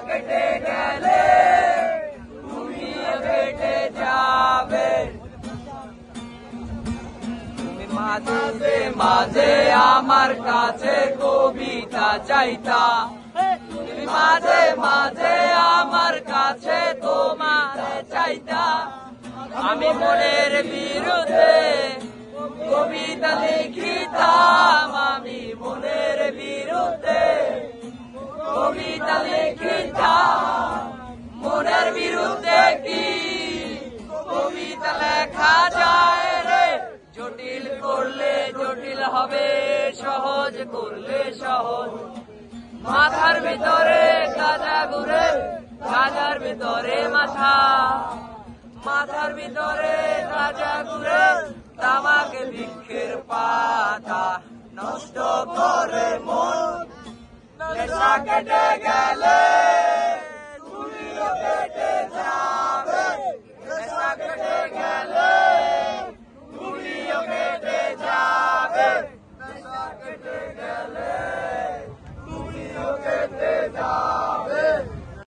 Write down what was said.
কেটে গেলে তুমিও কেটে যাবে। তুমি মাঝে মাঝে আমার কাছে কবিতা চাইতা, তুমি মাঝে মাঝে আমার কাছে তোমার চাইতা। আমি মনের বিরুদ্ধে কবিতা লিখিতাম, আমি মনের বিরুদ্ধে কবিতা লিখিতাম। মনের বিরুদ্ধে কি কবিতা লেখা যায় রে? জটিল করলে জটিল হবে, সহজ করলে সহজ। মাথার ভিতরে গাঁজা ঘুরে, গাঁজার ভিতরে মাথা, মাথার ভিতরে গাঁজা ঘুরে, তামাকে বৃক্ষের পাতা নষ্ট করে মন। নেশা কেটে গেলে